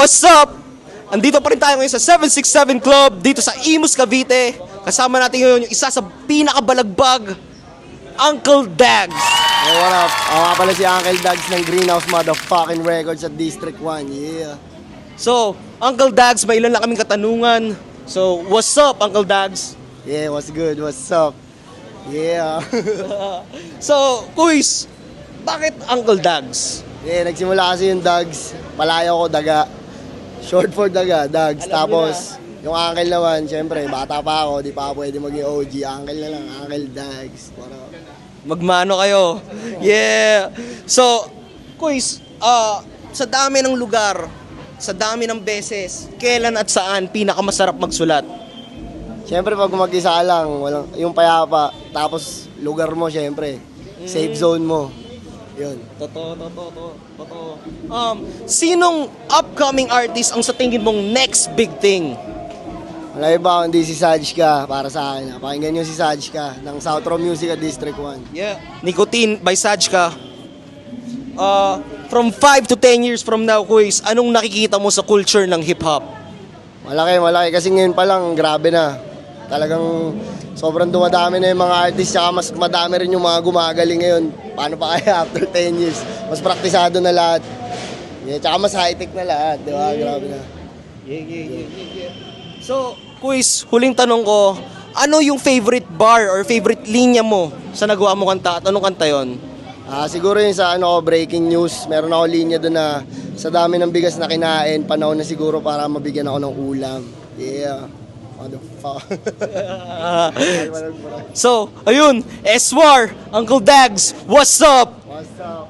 What's up? Andito pa rin tayo ngayon sa 767 Club dito sa Imus, Cavite. Kasama natin ngayon yung isa sa pinakabalagbag, Uncle Dags. Hey, what up? Ako nga pala si Uncle Dags ng Greenhouse Motherfucking Records sa District 1, yeah. So, Uncle Dags, may ilan lang kaming katanungan. So, what's up, Uncle Dags? Yeah, what's good? What's up? Yeah. So, Kuis, bakit Uncle Dags? Yeah, nagsimula kasi yung Dags. Palayo ko, daga. Short for daga, Dags. Alam Tapos, yung Uncle naman, syempre, bata pa ako, di pa ako pwede maging OG. Uncle na lang, Uncle Dags. Para... Magmano kayo. Yeah. So, Kuis, sa dami ng lugar, sa dami ng beses, kailan at saan pinakamasarap magsulat? Syempre, pag mag-isa lang, walang, yung payapa, tapos lugar mo, syempre. Safe zone mo. Yun. Totoo. Sinong upcoming artist ang sa tingin mong next big thing? Wala iba kundi si Sajka para sa akin. Pakinggan nyo si Sajka ng South Row Music at District 1. Yeah. Nicotine by Sajka. From 5 to 10 years from now, Kuis, anong nakikita mo sa culture ng hip-hop? Malaki. Kasi ngayon pa lang, grabe na. Talagang sobrang dumadami na yung mga artist. Tsaka mas madami rin yung mga gumagaling ngayon. Paano pa kaya after 10 years? Mas praktisado na lahat. Yeah, tsaka mas high-tech na lahat. Di ba? Grabe na. Yeah. So, Kuis, huling tanong ko, ano yung favorite bar or favorite linya mo sa nagawa mo kanta at anong kanta yon? Siguro yung sa breaking news. Meron ako linya doon na sa dami ng bigas na kinain, panahon na siguro para mabigyan ako ng ulam. Yeah. What the fuck? So, ayun, Eswar, Uncle Dags, what's up? What's up?